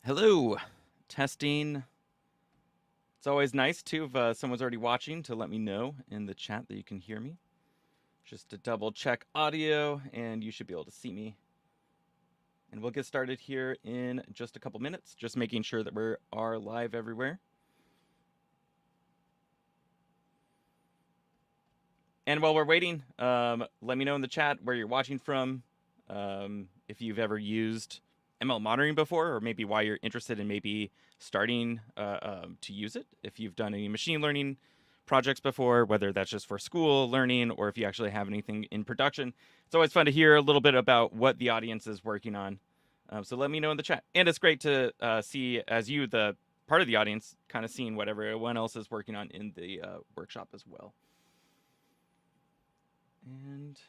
Hello, testing. It's always nice too if someone's already watching to let me know in the chat that you can hear me. Just to double check audio, and you should be able to see me. And we'll get started here in just a couple minutes, just making sure that we are live everywhere. And while we're waiting, let me know in the chat where you're watching from, if you've ever used ML monitoring before, or maybe why you're interested in maybe starting to use it. If you've done any machine learning projects before, whether that's just for school learning or if you actually have anything in production. It's always fun to hear a little bit about what the audience is working on. So let me know in the chat. And it's great to see, as you, the part of the audience, kind of seeing what everyone else is working on in the workshop as well. And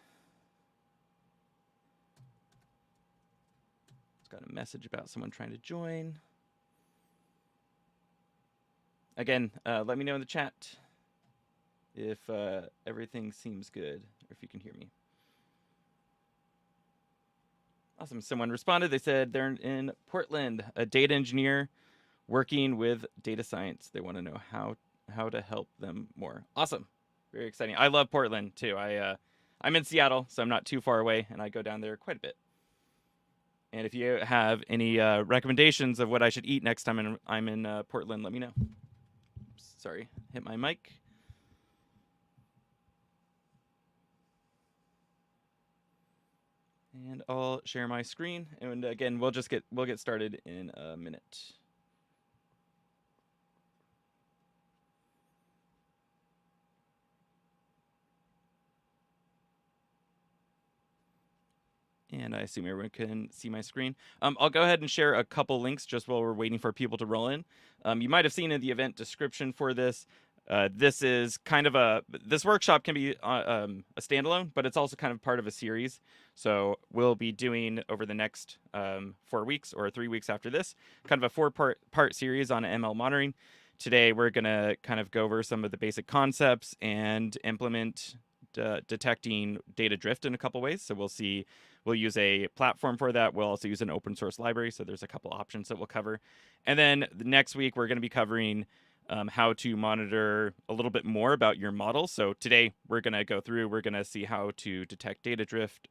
it's got a message about someone trying to join. Again, let me know in the chat if everything seems good, or if you can hear me. Awesome. Someone responded. They said they're in Portland, a data engineer working with data science. They want to know how to help them more. Awesome. Very exciting. I love Portland too. I'm in Seattle, so I'm not too far away, and I go down there quite a bit. And if you have any recommendations of what I should eat next time I'm in Portland, let me know. Oops, sorry, hit my mic. And I'll share my screen. And again, we'll get started in a minute. And I assume everyone can see my screen. I'll go ahead and share a couple links just while we're waiting for people to roll in. You might have seen in the event description for this, this is kind of this workshop can be a standalone, but it's also kind of part of a series. So we'll be doing over the next 4 weeks or 3 weeks after this, kind of a four-part series on ML monitoring. Today, we're going to kind of go over some of the basic concepts and implement detecting data drift in a couple ways. So we'll use a platform for that. We'll also use an open source library. So there's a couple options that we'll cover. And then the next week, we're going to be covering how to monitor a little bit more about your model. So today we're going to see how to detect data drift,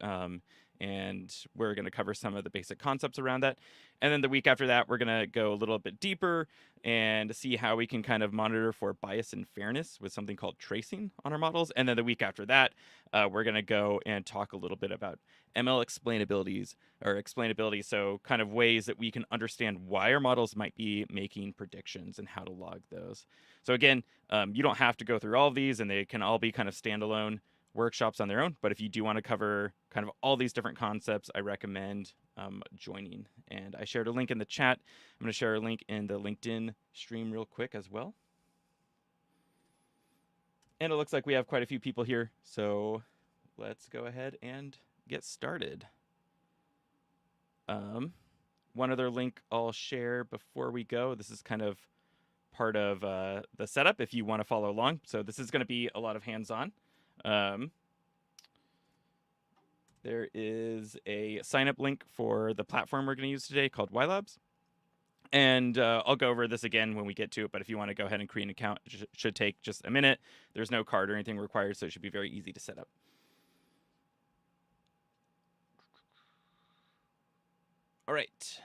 and we're going to cover some of the basic concepts around that. And then the week after that, we're going to go a little bit deeper and see how we can kind of monitor for bias and fairness with something called tracing on our models. And then the week after that, we're going to go and talk a little bit about ML explainability. So kind of ways that we can understand why our models might be making predictions and how to log those. So again, you don't have to go through all of these, and they can all be kind of standalone workshops on their own. But if you do want to cover kind of all these different concepts, I recommend joining. And I shared a link in the chat. I'm going to share a link in the LinkedIn stream real quick as well. And it looks like we have quite a few people here. So let's go ahead and get started. One other link I'll share before we go. This is kind of part of the setup if you want to follow along. So this is going to be a lot of hands-on. There is a sign-up link for the platform we're going to use today called YLabs. And I'll go over this again when we get to it, but if you want to go ahead and create an account, it should take just a minute. There's no card or anything required, so it should be very easy to set up. All right.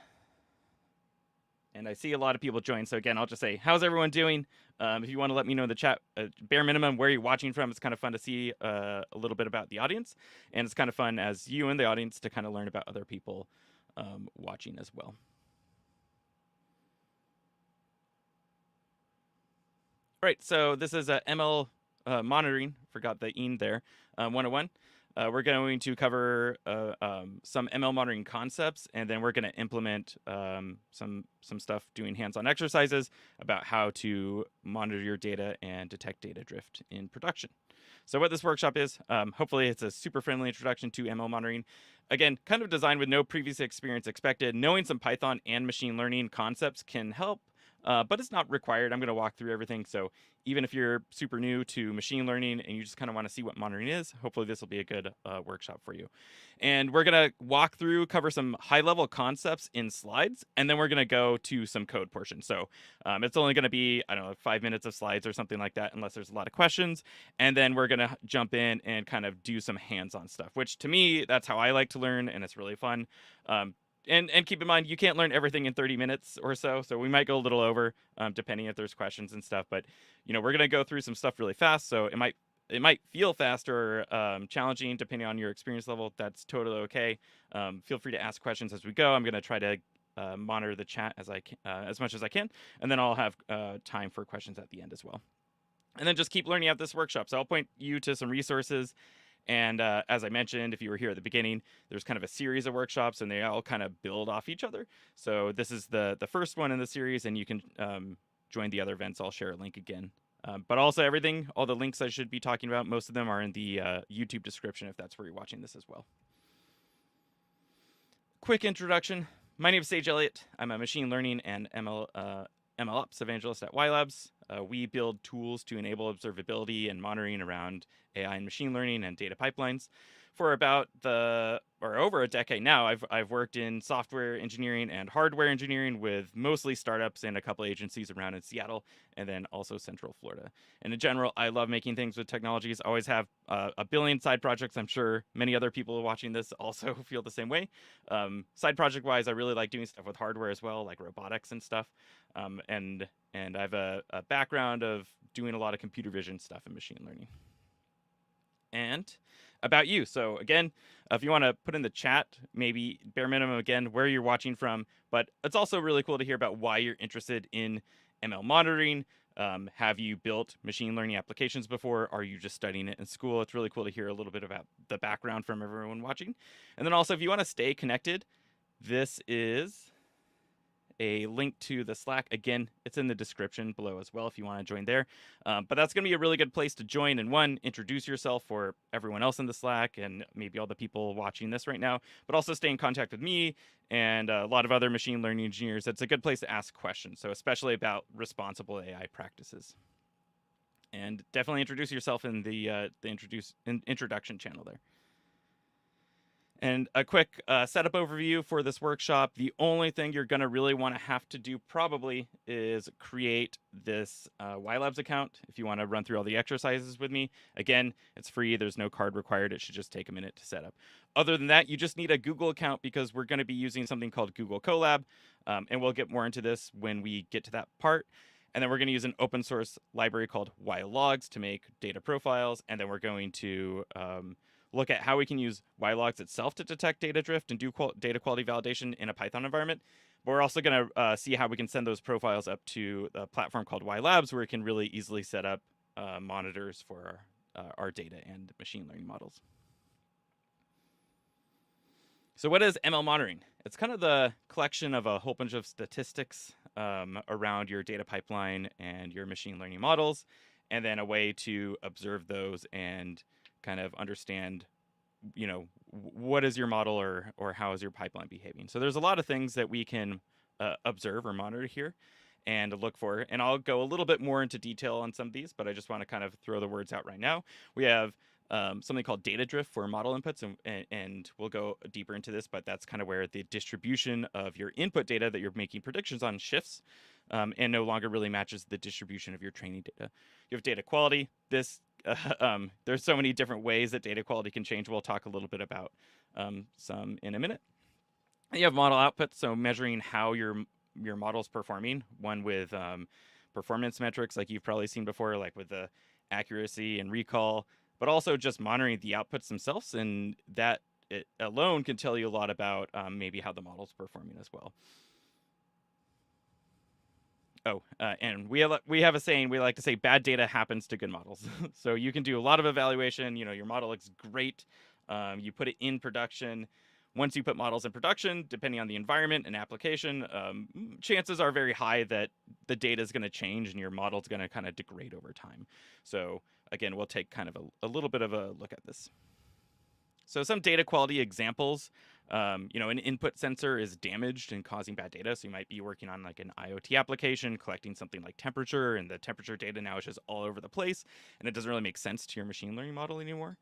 And I see a lot of people join, so again, I'll just say, how's everyone doing? If you want to let me know in the chat, bare minimum, where you're watching from. It's kind of fun to see a little bit about the audience. And it's kind of fun as you and the audience to kind of learn about other people watching as well. All right, so this is ML monitoring. Forgot the "in" there. 101. We're going to cover some ML monitoring concepts, and then we're going to implement some stuff doing hands-on exercises about how to monitor your data and detect data drift in production. So what this workshop is, hopefully it's a super friendly introduction to ML monitoring. Again, kind of designed with no previous experience expected. Knowing some Python and machine learning concepts can help but it's not required. I'm going to walk through everything. So even if you're super new to machine learning and you just kind of want to see what monitoring is, hopefully this will be a good workshop for you. And we're going to walk through, cover some high-level concepts in slides, and then we're going to go to some code portion. So it's only going to be, I don't know, 5 minutes of slides or something like that, unless there's a lot of questions. And then we're going to jump in and kind of do some hands-on stuff, which to me, that's how I like to learn, and it's really fun. And keep in mind, you can't learn everything in 30 minutes or so we might go a little over, depending if there's questions and stuff. But we're gonna go through some stuff really fast, so it might feel fast or challenging depending on your experience level. That's totally okay. Feel free to ask questions as we go. I'm gonna try to monitor the chat as I can, as much as I can, and then I'll have time for questions at the end as well. And then just keep learning at this workshop. So I'll point you to some resources. And as I mentioned, if you were here at the beginning, there's kind of a series of workshops, and they all kind of build off each other. So this is the first one in the series, and you can join the other events. I'll share a link again. But also all the links I should be talking about, most of them are in the YouTube description if that's where you're watching this as well. Quick introduction. My name is Sage Elliott. I'm a machine learning and MLOps evangelist at YLabs. We build tools to enable observability and monitoring around AI and machine learning and data pipelines. For over a decade now, I've worked in software engineering and hardware engineering with mostly startups and a couple agencies around in Seattle and then also Central Florida. And in general, I love making things with technologies. I always have a billion side projects. I'm sure many other people watching this also feel the same way. Side project wise, I really like doing stuff with hardware as well, like robotics and stuff. And I have a background of doing a lot of computer vision stuff and machine learning. And about you. So again, if you want to put in the chat, maybe bare minimum again, where you're watching from, but it's also really cool to hear about why you're interested in ML monitoring. Have you built machine learning applications before? Are you just studying it in school? It's really cool to hear a little bit about the background from everyone watching. And then also, if you want to stay connected, this is a link to the Slack. Again, it's in the description below as well if you want to join there. But that's going to be a really good place to join and introduce yourself for everyone else in the Slack and maybe all the people watching this right now, but also stay in contact with me and a lot of other machine learning engineers. It's a good place to ask questions, so especially about responsible AI practices. And definitely introduce yourself in the introduction channel there. And a quick setup overview for this workshop. The only thing you're going to really want to have to do probably is create this YLabs account if you want to run through all the exercises with me. Again, it's free. There's no card required. It should just take a minute to set up. Other than that, you just need a Google account because we're going to be using something called Google Colab. And we'll get more into this when we get to that part. And then we're going to use an open source library called YLogs to make data profiles. And then we're going to look at how we can use YLogs itself to detect data drift and do data quality validation in a Python environment. But we're also going to see how we can send those profiles up to a platform called YLabs, where we can really easily set up monitors for our data and machine learning models. So what is ML monitoring? It's kind of the collection of a whole bunch of statistics around your data pipeline and your machine learning models, and then a way to observe those and kind of understand, what is your model or how is your pipeline behaving. So there's a lot of things that we can observe or monitor here and look for. And I'll go a little bit more into detail on some of these, but I just want to kind of throw the words out right now. We have something called data drift for model inputs, and we'll go deeper into this, but that's kind of where the distribution of your input data that you're making predictions on shifts and no longer really matches the distribution of your training data. You have data quality. There's so many different ways that data quality can change. We'll talk a little bit about some in a minute. And you have model output, so measuring how your model's performing, one with performance metrics like you've probably seen before, like with the accuracy and recall, but also just monitoring the outputs themselves, and that it alone can tell you a lot about maybe how the model's performing as well. Oh, and we have a saying, we like to say bad data happens to good models. So you can do a lot of evaluation, your model looks great, you put it in production. Once you put models in production, depending on the environment and application, chances are very high that the data is going to change and your model is going to kind of degrade over time. So again, we'll take kind of a little bit of a look at this. So some data quality examples An input sensor is damaged and causing bad data. So you might be working on like an IoT application, collecting something like temperature, and the temperature data now is just all over the place, and it doesn't really make sense to your machine learning model anymore.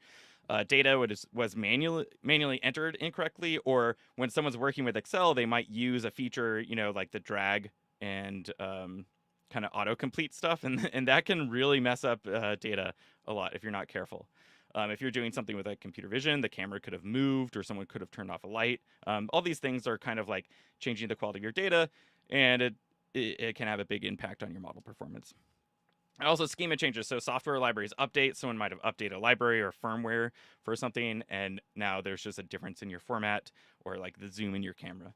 Data was manually entered incorrectly, or when someone's working with Excel, they might use a feature, like the drag and kind of autocomplete stuff, and that can really mess up data a lot if you're not careful. If you're doing something with like computer vision, the camera could have moved, or someone could have turned off a light. All these things are kind of like changing the quality of your data, and it can have a big impact on your model performance. And also schema changes. So software libraries update. Someone might have updated a library or firmware for something, and now there's just a difference in your format or like the zoom in your camera.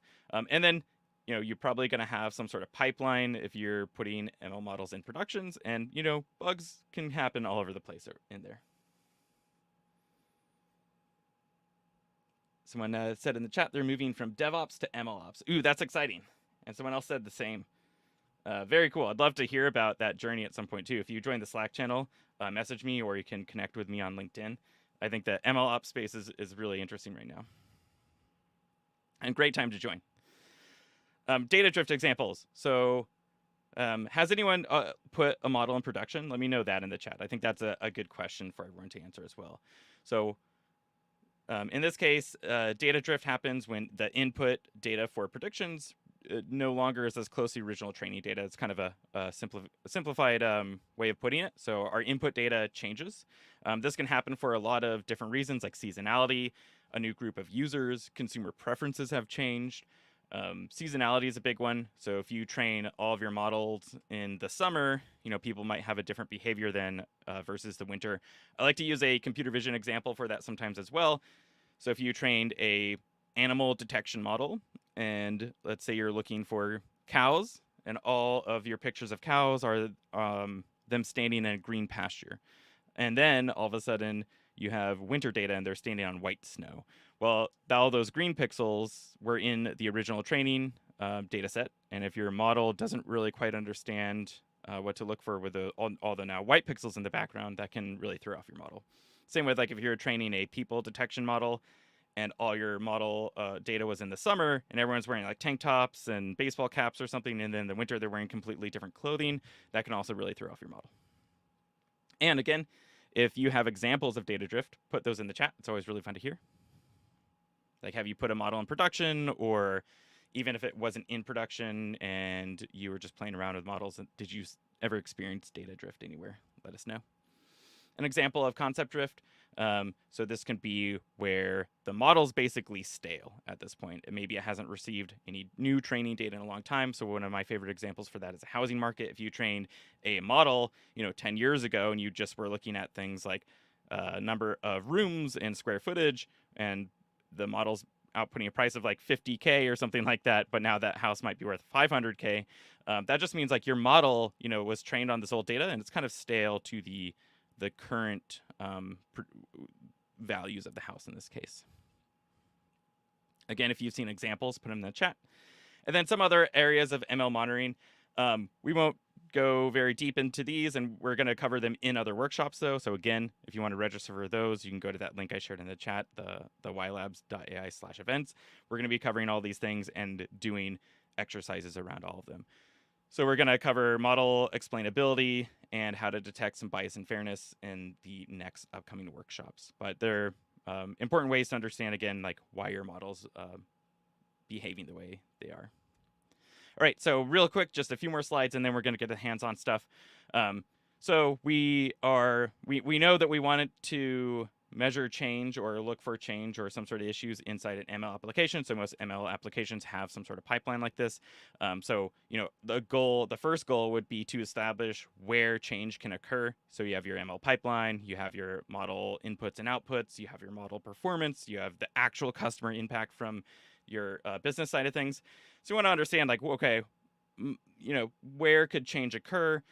And then you're probably going to have some sort of pipeline if you're putting ML models in productions, and bugs can happen all over the place in there. Someone said in the chat they're moving from DevOps to MLOps. Ooh, that's exciting. And someone else said the same. Very cool. I'd love to hear about that journey at some point too. If you join the Slack channel, message me, or you can connect with me on LinkedIn. I think the MLOps space is really interesting right now. And great time to join. Data drift examples. So has anyone put a model in production? Let me know that in the chat. I think that's a good question for everyone to answer as well. So in this case, data drift happens when the input data for predictions no longer is as close to the original training data. It's kind of a simplified way of putting it. So our input data changes. This can happen for a lot of different reasons, like seasonality, a new group of users, consumer preferences have changed. Seasonality is a big one. So if you train all of your models in the summer, people might have a different behavior than versus the winter. I like to use a computer vision example for that sometimes as well. So if you trained a animal detection model, and let's say you're looking for cows, and all of your pictures of cows are them standing in a green pasture. And then all of a sudden you have winter data and they're standing on white snow. Well, all those green pixels were in the original training data set. And if your model doesn't really quite understand what to look for with all the now white pixels in the background, that can really throw off your model. Same with like if you're training a people detection model and all your model data was in the summer and everyone's wearing like tank tops and baseball caps or something, and then in the winter they're wearing completely different clothing, that can also really throw off your model. And again, if you have examples of data drift, put those in the chat. It's always really fun to hear. Like, have you put a model in production, or even if it wasn't in production and you were just playing around with models, did you ever experience data drift anywhere? Let us know. An example of concept drift. So this can be where the model's basically stale at this point. Maybe it hasn't received any new training data in a long time. So one of my favorite examples for that is a housing market. If you trained a model, 10 years ago, and you just were looking at things like number of rooms and square footage, and the model's outputting a price of like 50K or something like that, but now that house might be worth 500K. That just means like your model, was trained on this old data, and it's kind of stale to the current values of the house in this case. Again, if you've seen examples, put them in the chat. And then some other areas of ML monitoring. We won't go very deep into these, and we're going to cover them in other workshops though. So again, if you want to register for those, you can go to that link I shared in the chat, the ylabs.ai/events. We're going to be covering all these things and doing exercises around all of them. So we're going to cover model explainability and how to detect some bias and fairness in the next upcoming workshops. But they're important ways to understand, again, like why your model's behaving the way they are. All right, so real quick, just a few more slides, and then we're going to get to hands-on stuff. So we know that we wanted to measure change or look for change or some sort of issues inside an ML application. So most ML applications have some sort of pipeline like this. So the first goal would be to establish where change can occur. So you have your ML pipeline, you have your model inputs and outputs, you have your model performance, you have the actual customer impact from your business side of things. So you want to understand, like, okay, where could change occur?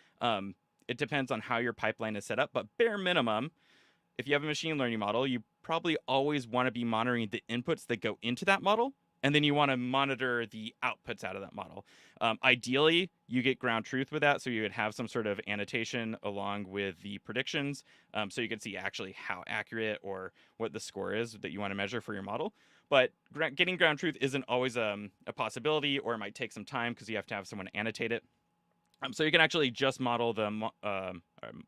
It depends on how your pipeline is set up, but bare minimum, if you have a machine learning model, you probably always want to be monitoring the inputs that go into that model, and then you want to monitor the outputs out of that model. Ideally, you get ground truth with that, so you would have some sort of annotation along with the predictions, so you can see actually how accurate or what the score is that you want to measure for your model. But getting ground truth isn't always a possibility, or it might take some time because you have to have someone annotate it. So you can actually just model the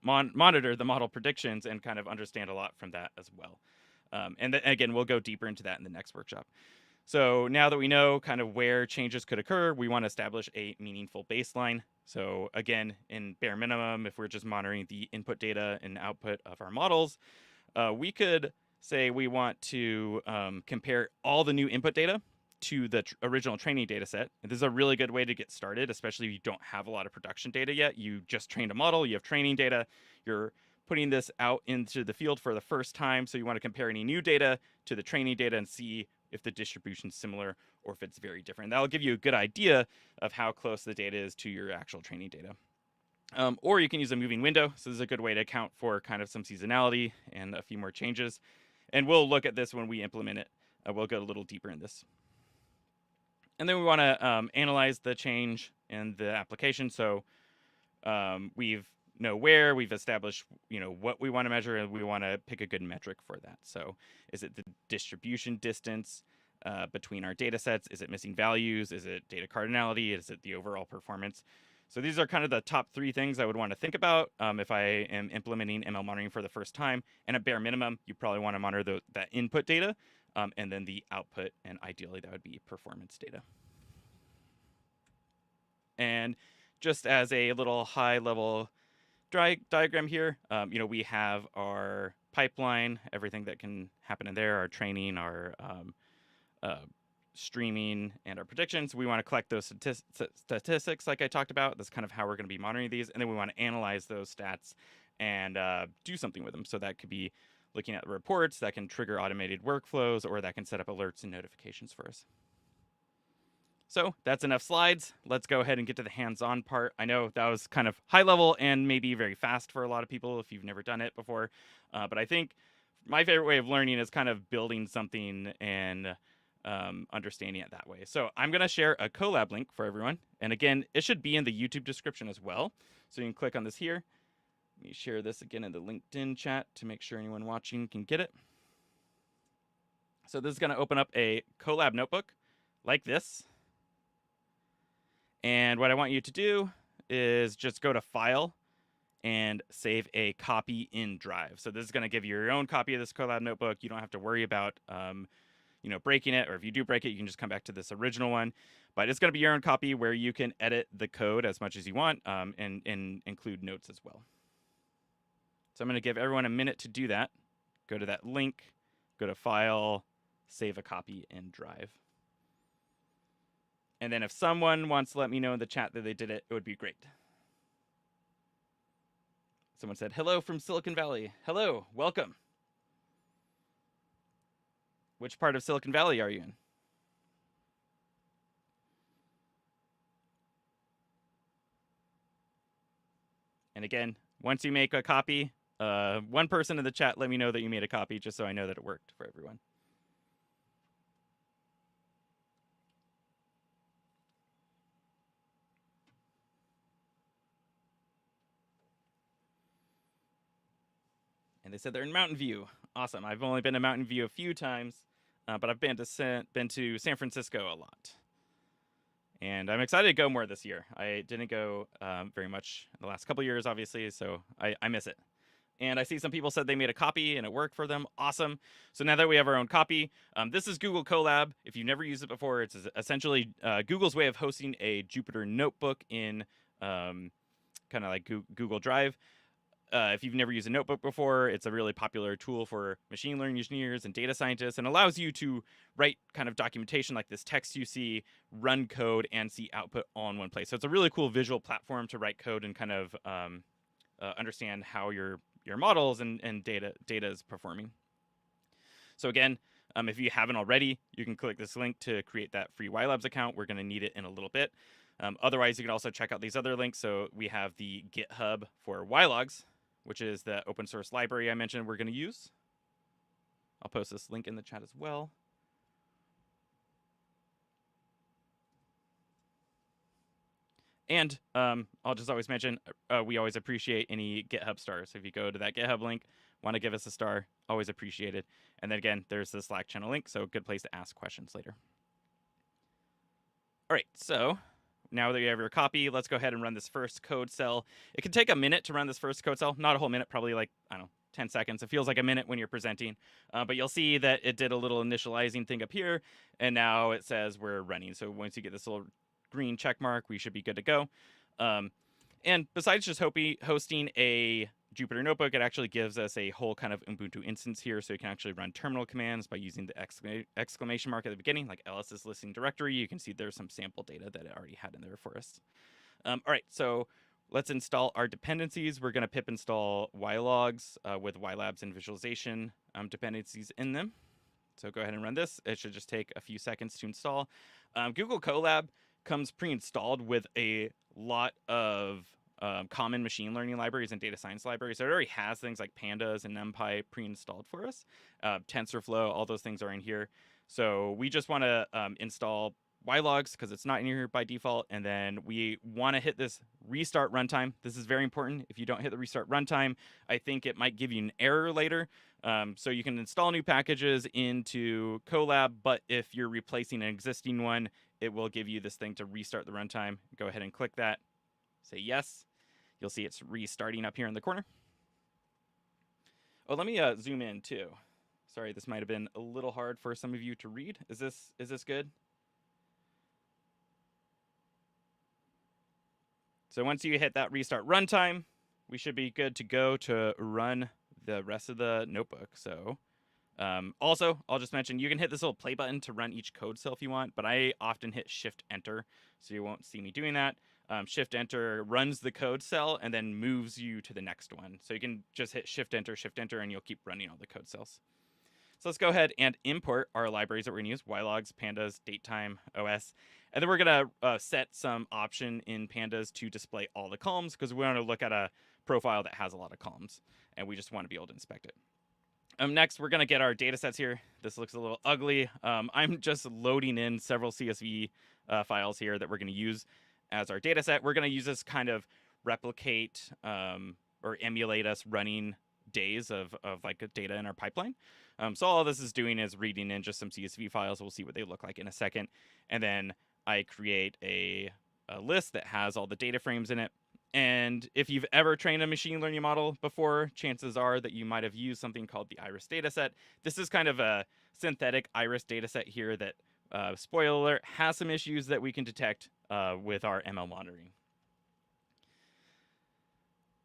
monitor the model predictions and kind of understand a lot from that as well. And again, we'll go deeper into that in the next workshop. So now that we know kind of where changes could occur, we want to establish a meaningful baseline. So again, in bare minimum, if we're just monitoring the input data and output of our models, we could say we want to compare all the new input data to the original training data set. And this is a really good way to get started, especially if you don't have a lot of production data yet. You just trained a model, you have training data, you're putting this out into the field for the first time. So you want to compare any new data to the training data and see if the distribution is similar or if it's very different. That'll give you a good idea of how close the data is to your actual training data. Or you can use a moving window. So this is a good way to account for kind of some seasonality and a few more changes. And we'll look at this when we implement it. We'll go a little deeper in this. And then we want to analyze the change in the application. So we've established what we want to measure, and we want to pick a good metric for that. So is it the distribution distance between our data sets? Is it missing values? Is it data cardinality? Is it the overall performance? So these are kind of the top 3 things I would want to think about if I am implementing ML monitoring for the first time. And at bare minimum, you probably want to monitor that input data and then the output, and ideally that would be performance data. And just as a little high-level diagram here, we have our pipeline, everything that can happen in there, our training, our streaming, and our predictions. We want to collect those statistics like I talked about. That's kind of how we're going to be monitoring these. And then we want to analyze those stats and do something with them. So that could be looking at the reports, that can trigger automated workflows, or that can set up alerts and notifications for us. So that's enough slides. Let's go ahead and get to the hands-on part. I know that was kind of high level and maybe very fast for a lot of people if you've never done it before. But I think my favorite way of learning is kind of building something and understanding it that way. So I'm going to share a Colab link for everyone. And again, it should be in the YouTube description as well. So you can click on this here. Let me share this again in the LinkedIn chat to make sure anyone watching can get it. So this is going to open up a Colab notebook like this. And what I want you to do is just go to File and save a copy in Drive. So this is going to give you your own copy of this Colab notebook. You don't have to worry about breaking it, or if you do break it, you can just come back to this original one. But it's going to be your own copy where you can edit the code as much as you want and include notes as well. So I'm going to give everyone a minute to do that. Go to that link, go to File, save a copy in Drive. And then if someone wants to let me know in the chat that they did it, it would be great. Someone said, hello from Silicon Valley. Hello, welcome. Which part of Silicon Valley are you in? And again, once you make a copy, one person in the chat let me know that you made a copy just so I know that it worked for everyone. And they said they're in Mountain View. Awesome. I've only been to Mountain View a few times, but I've been to San Francisco a lot. And I'm excited to go more this year. I didn't go very much in the last couple years, obviously, so I miss it. And I see some people said they made a copy and it worked for them. Awesome. So now that we have our own copy, this is Google Colab. If you've never used it before, it's essentially Google's way of hosting a Jupyter notebook in kind of like Google Drive. If you've never used a notebook before, it's a really popular tool for machine learning engineers and data scientists, and allows you to write kind of documentation like this text you see, run code, and see output all in one place. So it's a really cool visual platform to write code and kind of understand how your models and data is performing. So again, if you haven't already, you can click this link to create that free YLabs account. We're going to need it in a little bit. Otherwise, you can also check out these other links. So we have the GitHub for YLogs, which is the open source library I mentioned we're going to use. I'll post this link in the chat as well. And I'll just always mention, we always appreciate any GitHub stars. So if you go to that GitHub link, want to give us a star, always appreciated. And then again, there's the Slack channel link, so good place to ask questions later. All right, so now that you have your copy, let's go ahead and run this first code cell. It can take a minute to run this first code cell, not a whole minute, probably like, I don't know, 10 seconds. It feels like a minute when you're presenting, but you'll see that it did a little initializing thing up here, and now it says we're running. So once you get this little green check mark, we should be good to go. And besides just hosting a Jupyter Notebook, it actually gives us a whole kind of Ubuntu instance here, so you can actually run terminal commands by using the exclamation mark at the beginning, like ls's listing directory. You can see there's some sample data that it already had in there for us. All right, so let's install our dependencies. We're going to pip install ylogs with ylabs and visualization dependencies in them. So go ahead and run this. It should just take a few seconds to install. Google Colab comes pre-installed with a lot of common machine learning libraries and data science libraries. It already has things like pandas and NumPy pre-installed for us. TensorFlow, all those things are in here. So we just want to install ylogs because it's not in here by default. And then we want to hit this restart runtime. This is very important. If you don't hit the restart runtime, I think it might give you an error later. So you can install new packages into Colab, but if you're replacing an existing one, it will give you this thing to restart the runtime. Go ahead and click that. Say yes. You'll see it's restarting up here in the corner. Oh, let me zoom in too. Sorry, this might have been a little hard for some of you to read. Is this good? So once you hit that restart runtime, we should be good to go to run the rest of the notebook. So also, I'll just mention you can hit this little play button to run each code cell if you want, but I often hit Shift Enter, so you won't see me doing that. Shift Enter runs the code cell and then moves you to the next one. So you can just hit Shift Enter, and you'll keep running all the code cells. So let's go ahead and import our libraries that we're gonna use: ylogs, pandas, datetime, OS. And then we're gonna set some option in pandas to display all the columns because we want to look at a profile that has a lot of columns and we just want to be able to inspect it. Next, we're going to get our data sets here. This looks a little ugly. I'm just loading in several CSV files here that we're going to use as our data set. We're going to use this kind of replicate or emulate us running days of like data in our pipeline. So all this is doing is reading in just some CSV files. We'll see what they look like in a second. And then I create a list that has all the data frames in it. And if you've ever trained a machine learning model before, chances are that you might have used something called the iris dataset. This is kind of a synthetic iris dataset here that, spoiler alert, has some issues that we can detect with our ML monitoring.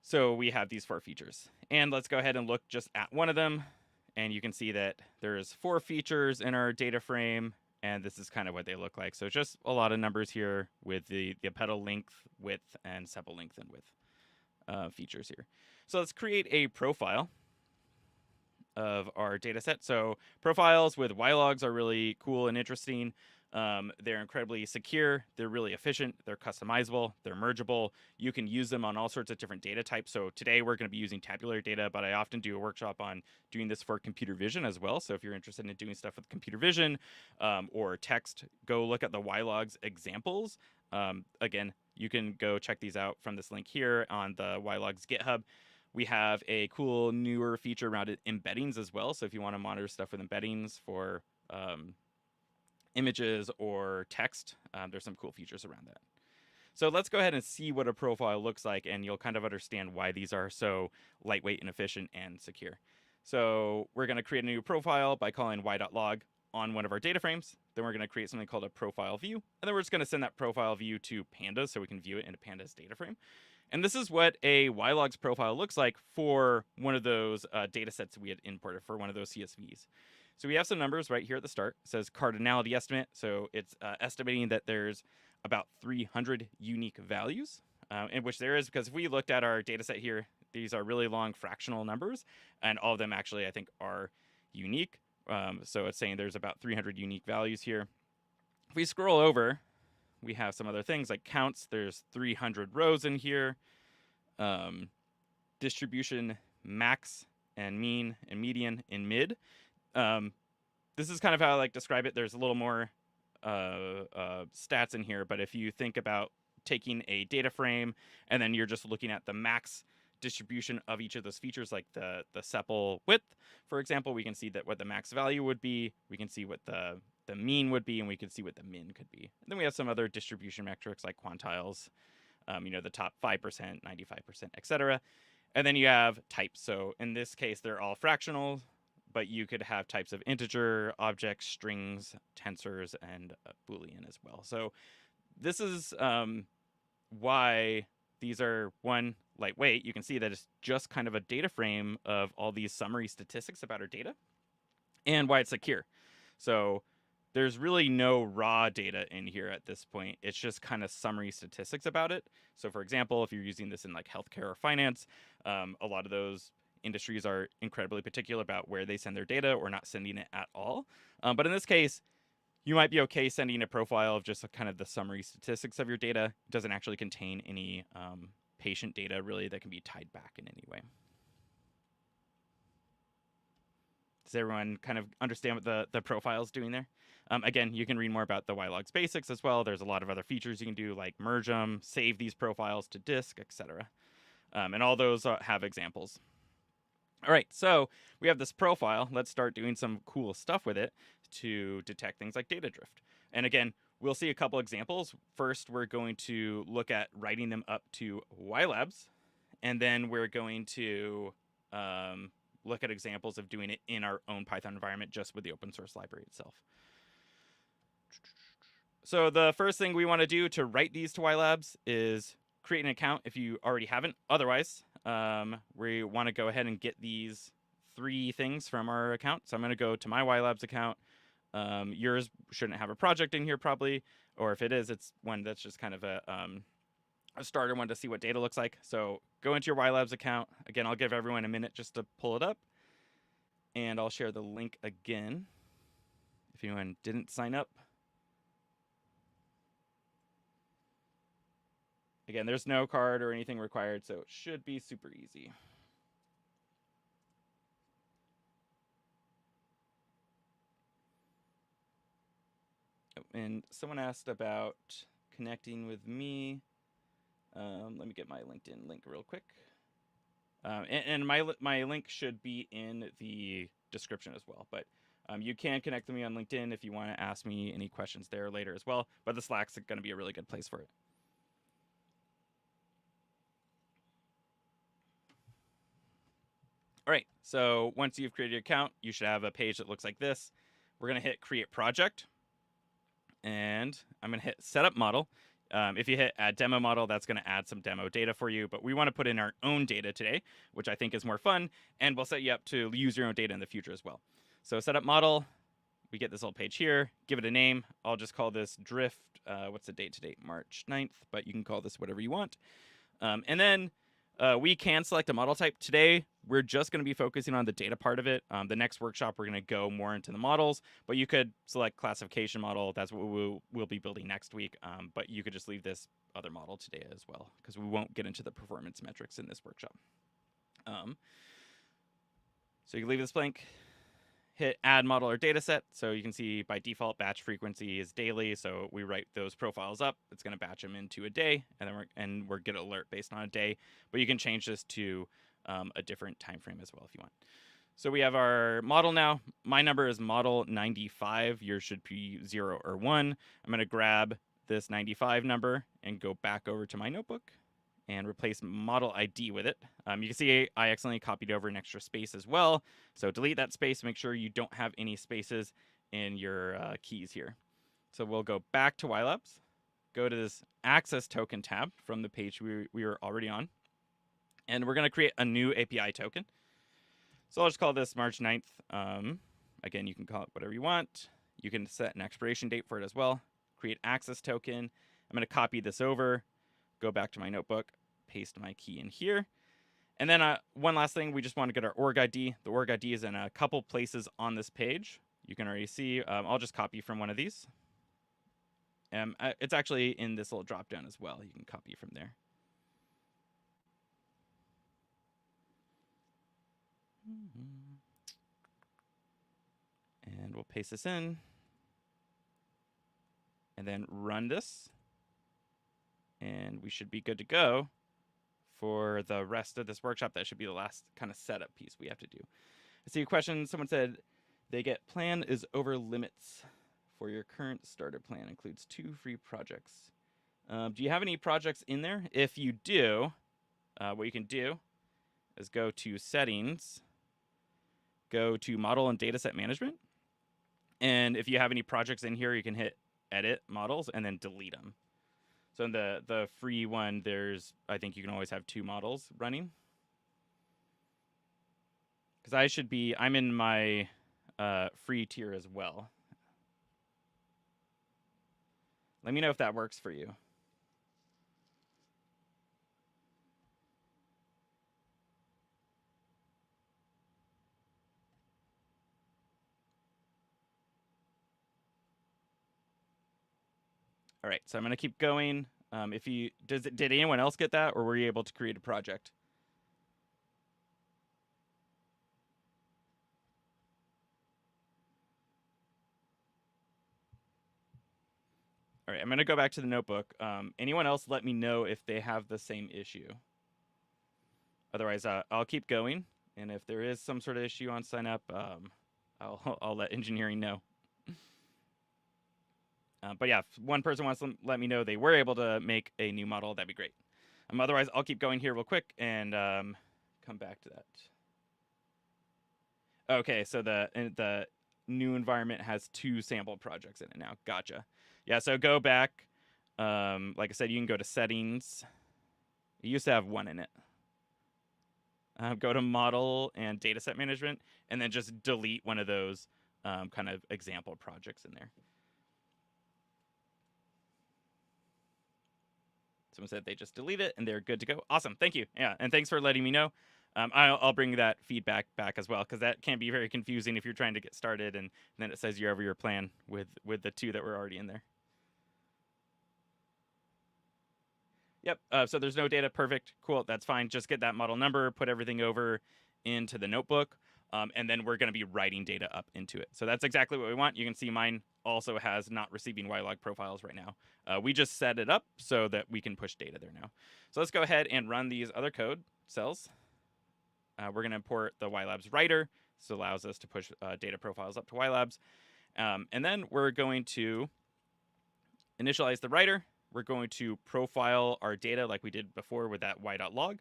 So we have these 4 features. And let's go ahead and look just at one of them. And you can see that there's 4 features in our data frame. And this is kind of what they look like. So just a lot of numbers here with the petal length, width, and sepal length and width features here. So let's create a profile of our data set. So profiles with ylogs are really cool and interesting. They're incredibly secure. They're really efficient. They're customizable. They're mergeable. You can use them on all sorts of different data types. So today we're going to be using tabular data, but I often do a workshop on doing this for computer vision as well. So if you're interested in doing stuff with computer vision or text, go look at the ylogs examples. Again, you can go check these out from this link here on the ylogs GitHub. We have a cool newer feature around embeddings as well. So if you want to monitor stuff with embeddings for images or text, there's some cool features around that. So let's go ahead and see what a profile looks like, and you'll kind of understand why these are so lightweight and efficient and secure. So we're going to create a new profile by calling y.log on one of our data frames. Then we're going to create something called a profile view, and then we're just going to send that profile view to pandas so we can view it in a pandas data frame. And this is what a ylogs profile looks like for one of those data sets we had imported for one of those CSVs. So we have some numbers right here at the start. It says cardinality estimate. So it's estimating that there's about 300 unique values, in which there is, because if we looked at our data set here, these are really long fractional numbers, and all of them actually, I think, are unique. So it's saying there's about 300 unique values here. If we scroll over, we have some other things like counts. There's 300 rows in here. Distribution max and mean and median in mid. This is kind of how I like describe it. There's a little more stats in here, but if you think about taking a data frame and then you're just looking at the max distribution of each of those features, like the sepal width, for example. We can see that what the max value would be. We can see what the mean would be, and we can see what the min could be. And then we have some other distribution metrics like quantiles, the top 5%, 95%, etc. And then you have types. So in this case, they're all fractional, but you could have types of integer, objects, strings, tensors, and Boolean as well. So this is why these are, one, lightweight. You can see that it's just kind of a data frame of all these summary statistics about our data, and why it's secure. So there's really no raw data in here at this point. It's just kind of summary statistics about it. So for example, if you're using this in like healthcare or finance, a lot of those industries are incredibly particular about where they send their data or not sending it at all. But in this case, you might be okay sending a profile of just kind of the summary statistics of your data. It doesn't actually contain any patient data really that can be tied back in any way. Does everyone kind of understand what the profile is doing there? Again, you can read more about the YLogs basics as well. There's a lot of other features you can do, like merge them, save these profiles to disk, etc. And all those have examples. All right, so we have this profile. Let's start doing some cool stuff with it to detect things like data drift. And again, we'll see a couple examples. First, we're going to look at writing them up to YLabs, and then we're going to look at examples of doing it in our own Python environment just with the open source library itself. So the first thing we want to do to write these to YLabs is create an account if you already haven't. Otherwise, we want to go ahead and get these 3 things from our account. So I'm going to go to my YLabs account. Yours shouldn't have a project in here probably, or if it is, it's one that's just kind of a starter one to see what data looks like. So go into your YLabs account. Again, I'll give everyone a minute just to pull it up, and I'll share the link again if anyone didn't sign up. Again, there's no card or anything required, so it should be super easy. And someone asked about connecting with me. Let me get my LinkedIn link real quick. And my link should be in the description as well. But you can connect with me on LinkedIn if you want to ask me any questions there later as well. But the Slack's going to be a really good place for it. All right, so once you've created your account, you should have a page that looks like this. We're going to hit Create Project, and I'm going to hit Setup Model. If you hit Add Demo Model, that's going to add some demo data for you, but we want to put in our own data today, which I think is more fun, and we'll set you up to use your own data in the future as well. So Setup Model, we get this little page here, give it a name. I'll just call this Drift. What's the date today? March 9th, but you can call this whatever you want. And then we can select a model type. Today, we're just going to be focusing on the data part of it. The next workshop, we're going to go more into the models, but you could select classification model. That's what we'll be building next week. But you could just leave this other model today as well, because we won't get into the performance metrics in this workshop. So you can leave this blank. Hit Add Model or Dataset. So you can see by default, batch frequency is daily. So we write those profiles up. It's going to batch them into a day, and then we're get an alert based on a day. But you can change this to a different time frame as well if you want. So we have our model now. My number is model 95. Yours should be 0 or 1. I'm going to grab this 95 number and go back over to my notebook and replace model ID with it. You can see I accidentally copied over an extra space as well. So delete that space. Make sure you don't have any spaces in your keys here. So we'll go back to YLabs, go to this access token tab from the page we were already on, and we're going to create a new API token. So I'll just call this March 9th. Again, you can call it whatever you want. You can set an expiration date for it as well. Create access token. I'm going to copy this over, go back to my notebook, paste my key in here. And then one last thing, we just want to get our org ID. The org ID is in a couple places on this page. You can already see. I'll just copy from one of these. It's actually in this little drop down as well. You can copy from there. And we'll paste this in. And then run this. And we should be good to go for the rest of this workshop. That should be the last kind of setup piece we have to do. I see a question. Someone said they get plan is over limits for your current starter plan. Includes 2 free projects. Do you have any projects in there? If you do, what you can do is go to settings, go to model and dataset management. And if you have any projects in here, you can hit edit models and then delete them. So in the free one, I think you can always have 2 models running. Because I'm in my free tier as well. Let me know if that works for you. All right, so I'm going to keep going. Did anyone else get that, or were you able to create a project? All right, I'm going to go back to the notebook. Anyone else let me know if they have the same issue. Otherwise, I'll keep going. And if there is some sort of issue on sign up, I'll let engineering know. But yeah, if one person wants to let me know they were able to make a new model, that'd be great. Otherwise, I'll keep going here real quick and come back to that. Okay, so the new environment has 2 sample projects in it now. Gotcha. Yeah, so go back. Like I said, you can go to settings. It used to have 1 in it. Go to model and dataset management, and then just delete one of those kind of example projects in there. Someone said they just delete it and they're good to go. Awesome, thank you. Yeah, and thanks for letting me know. I'll bring that feedback back as well, because that can be very confusing if you're trying to get started and then it says you're over your plan with the 2 that were already in there. Yep, so there's no data. Perfect, cool, that's fine. Just get that model number, put everything over into the notebook, and then we're going to be writing data up into it. So that's exactly what we want. You can see mine also has not receiving ylog profiles right now. We just set it up so that we can push data there now. So let's go ahead and run these other code cells. We're going to import the ylabs writer. This allows us to push data profiles up to ylabs. And then we're going to initialize the writer. We're going to profile our data like we did before with that y.log.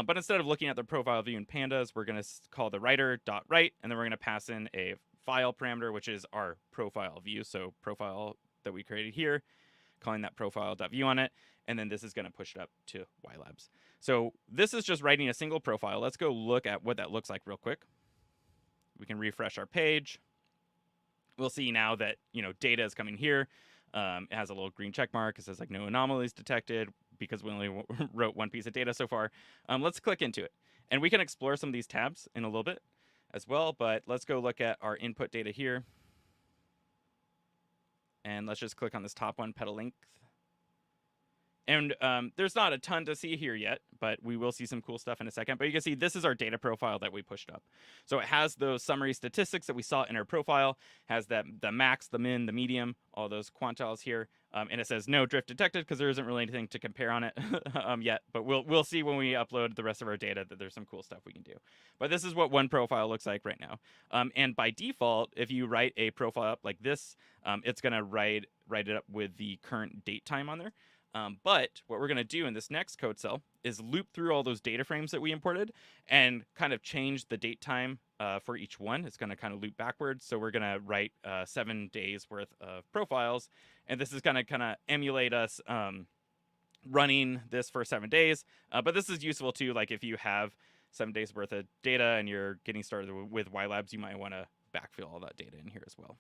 But instead of looking at the profile view in pandas, we're going to call the writer.write, and then we're going to pass in a file parameter, which is our profile view. So profile that we created here, calling that profile.view on it. And then this is going to push it up to ylabs. So this is just writing a single profile. Let's go look at what that looks like real quick. We can refresh our page. We'll see now that data is coming here. It has a little green check mark. It says like no anomalies detected because we only wrote 1 piece of data so far. Let's click into it. And we can explore some of these tabs in a little bit as well, but let's go look at our input data here. And let's just click on this top one, petal length. And there's not a ton to see here yet, but we will see some cool stuff in a second. But you can see this is our data profile that we pushed up. So it has those summary statistics that we saw in our profile, has the max, the min, the medium, all those quantiles here. And it says no drift detected because there isn't really anything to compare on it yet. But we'll see when we upload the rest of our data that there's some cool stuff we can do. But this is what one profile looks like right now. And by default, if you write a profile up like this, it's going to write it up with the current date time on there. But what we're going to do in this next code cell is loop through all those data frames that we imported and kind of change the date time for each one. It's going to kind of loop backwards. So we're going to write 7 days worth of profiles. And this is going to kind of emulate us running this for 7 days. But this is useful too. Like if you have 7 days worth of data and you're getting started with ylabs, you might want to backfill all that data in here as well.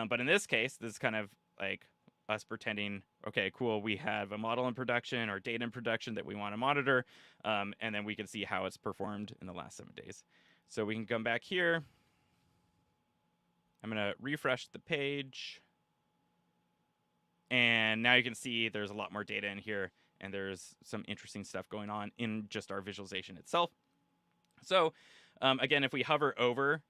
But in this case, this is kind of like us pretending, okay, cool, we have a model in production or data in production that we want to monitor, and then we can see how it's performed in the last 7 days. So we can come back here. I'm going to refresh the page. And now you can see there's a lot more data in here, and there's some interesting stuff going on in just our visualization itself. So again, if we hover over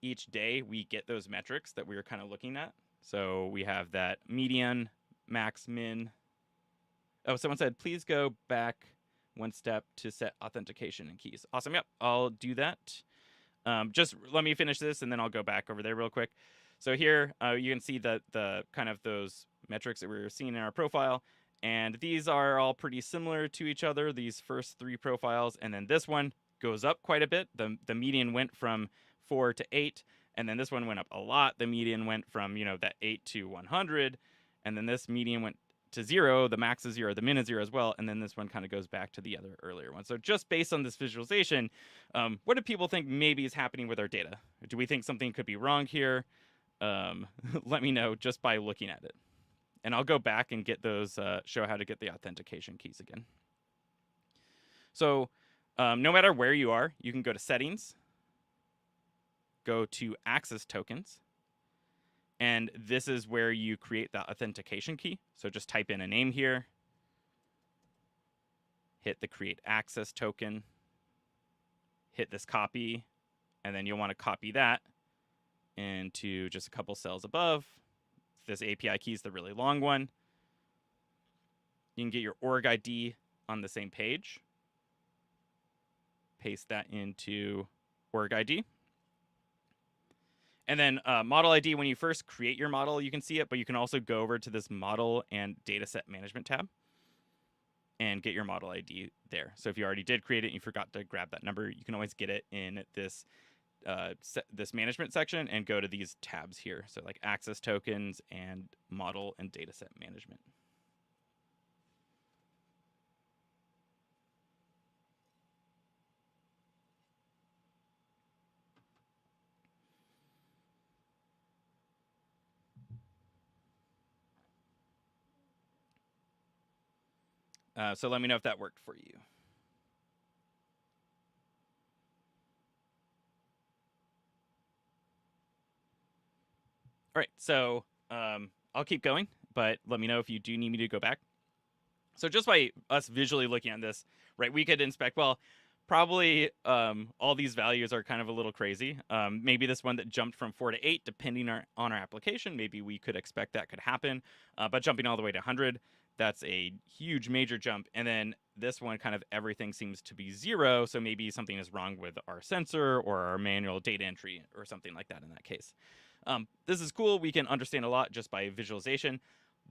each day, we get those metrics that we were kind of looking at. So we have that median, max, min. Oh, someone said, please go back one step to set authentication and keys. Awesome. Yep, I'll do that. Just let me finish this, and then I'll go back over there real quick. So here you can see the kind of those metrics that we were seeing in our profile. And these are all pretty similar to each other, these first 3 profiles. And then this one goes up quite a bit. The median went from 4 to 8. And then this one went up a lot. The median went from, that 8 to 100. And then this median went to 0. The max is 0. The min is 0 as well. And then this one kind of goes back to the other earlier one. So just based on this visualization, what do people think maybe is happening with our data? Do we think something could be wrong here? Let me know just by looking at it. And I'll go back and get those, show how to get the authentication keys again. So no matter where you are, you can go to Settings, go to Access Tokens, and this is where you create the authentication key. So just type in a name here, hit the Create Access Token, hit this copy, and then you'll want to copy that into just a couple cells above. This API key is the really long one. You can get your org ID on the same page. Paste that into org ID. And then model ID, when you first create your model, you can see it, but you can also go over to this model and dataset management tab and get your model ID there. So if you already did create it and you forgot to grab that number, you can always get it in this this management section and go to these tabs here. So like access tokens and model and dataset management. So let me know if that worked for you. All right, so I'll keep going, but let me know if you do need me to go back. So just by us visually looking at this, right, we could inspect, well, probably all these values are kind of a little crazy. Maybe this one that jumped from 4 to 8, depending on our application, maybe we could expect that could happen. But jumping all the way to 100, that's a huge major jump. And then this one, kind of everything seems to be 0. So maybe something is wrong with our sensor or our manual data entry or something like that in that case. This is cool. We can understand a lot just by visualization,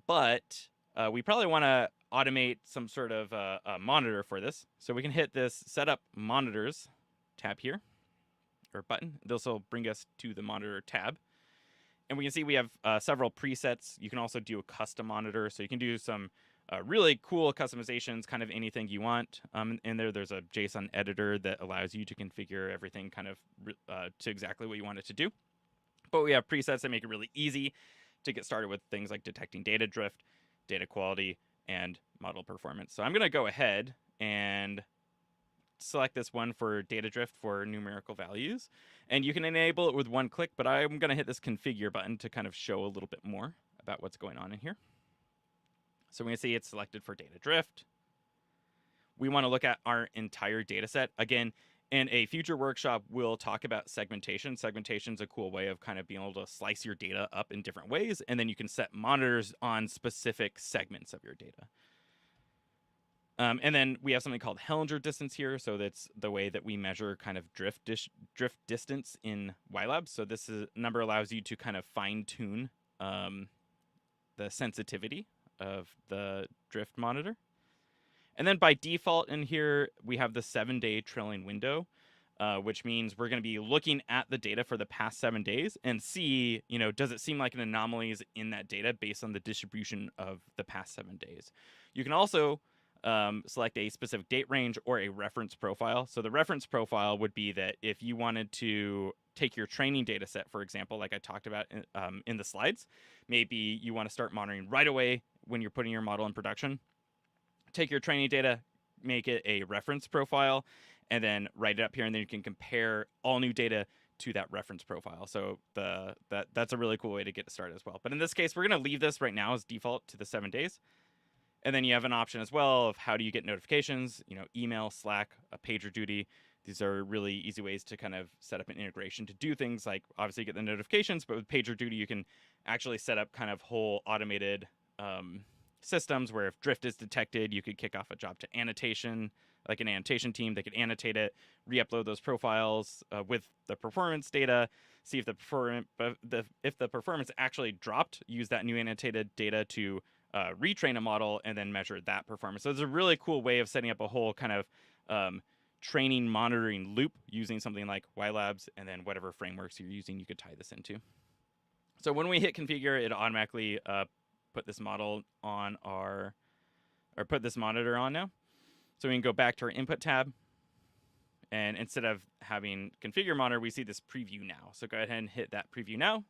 but we probably want to automate some sort of a monitor for this. So we can hit this Setup Monitors tab here, or button. This will bring us to the Monitor tab. And we can see we have several presets. You can also do a custom monitor. So you can do some really cool customizations, kind of anything you want. In there's a JSON editor that allows you to configure everything kind of to exactly what you want it to do. But we have presets that make it really easy to get started with things like detecting data drift, data quality, and model performance. So I'm going to go ahead and select this one for data drift for numerical values. And you can enable it with one click, but I'm going to hit this configure button to kind of show a little bit more about what's going on in here. So we can see it's selected for data drift. We want to look at our entire data set. Again, in a future workshop, we'll talk about segmentation. Segmentation is a cool way of kind of being able to slice your data up in different ways, and then you can set monitors on specific segments of your data. And then we have something called Hellinger distance here. So that's the way that we measure kind of drift distance in YLab. So this number allows you to kind of fine tune the sensitivity of the drift monitor. And then by default in here, we have the 7-day trailing window, which means we're going to be looking at the data for the past 7 days and see, does it seem like an anomaly is in that data based on the distribution of the past 7 days. You can also select a specific date range or a reference profile. So the reference profile would be that if you wanted to take your training data set, for example, like I talked about in the slides, maybe you want to start monitoring right away when you're putting your model in production. Take your training data, make it a reference profile, and then write it up here, and then you can compare all new data to that reference profile. So that's a really cool way to get started as well. But in this case, we're going to leave this right now as default to the 7 days. And then you have an option as well of how do you get notifications, email, Slack, a PagerDuty. These are really easy ways to kind of set up an integration to do things like obviously get the notifications, but with PagerDuty, you can actually set up kind of whole automated systems where if drift is detected, you could kick off a job to annotation, like an annotation team. They could annotate it, re-upload those profiles with the performance data, see if the performance actually dropped, use that new annotated data to retrain a model, and then measure that performance. So it's a really cool way of setting up a whole kind of training monitoring loop using something like YLabs, and then whatever frameworks you're using, you could tie this into. So when we hit configure, it automatically put this model on our, or put this monitor on now. So we can go back to our input tab, and instead of having configure monitor, we see this preview now. So go ahead and hit that preview now,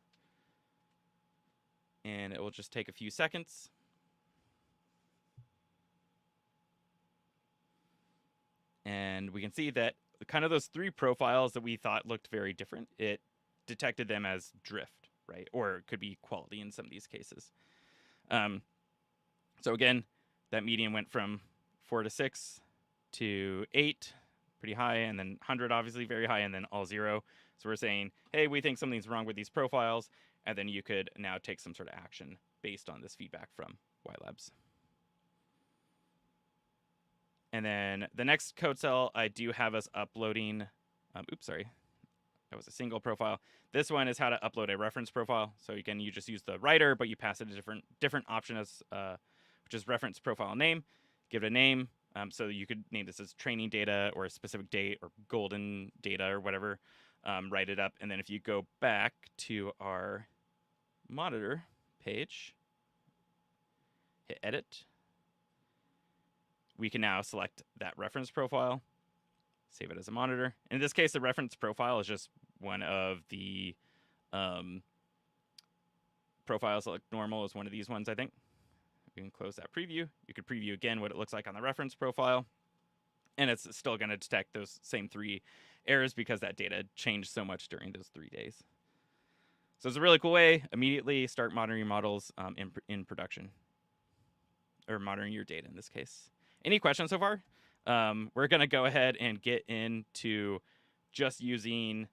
and it will just take a few seconds. And we can see that kind of those three profiles that we thought looked very different, it detected them as drift, right? Or it could be quality in some of these cases. So again, that median went from 4 to 6 to 8, pretty high, and then 100 obviously very high, and then all 0. So we're saying, hey, we think something's wrong with these profiles, and then you could now take some sort of action based on this feedback from YLabs. And then the next code cell, I do have us uploading, oops, sorry, that was a single profile. This one is how to upload a reference profile. So again, you just use the writer, but you pass it a different option as, which is reference profile name, give it a name. So you could name this as training data or a specific date or golden data or whatever, write it up. And then if you go back to our monitor page, hit edit, we can now select that reference profile, save it as a monitor. In this case, the reference profile is just one of the profiles that look normal is one of these ones, I think. You can close that preview. You could preview again what it looks like on the reference profile. And it's still going to detect those same 3 errors because that data changed so much during those 3 days. So it's a really cool way, immediately start monitoring models in production, or monitoring your data in this case. Any questions so far? We're going to go ahead and get into just using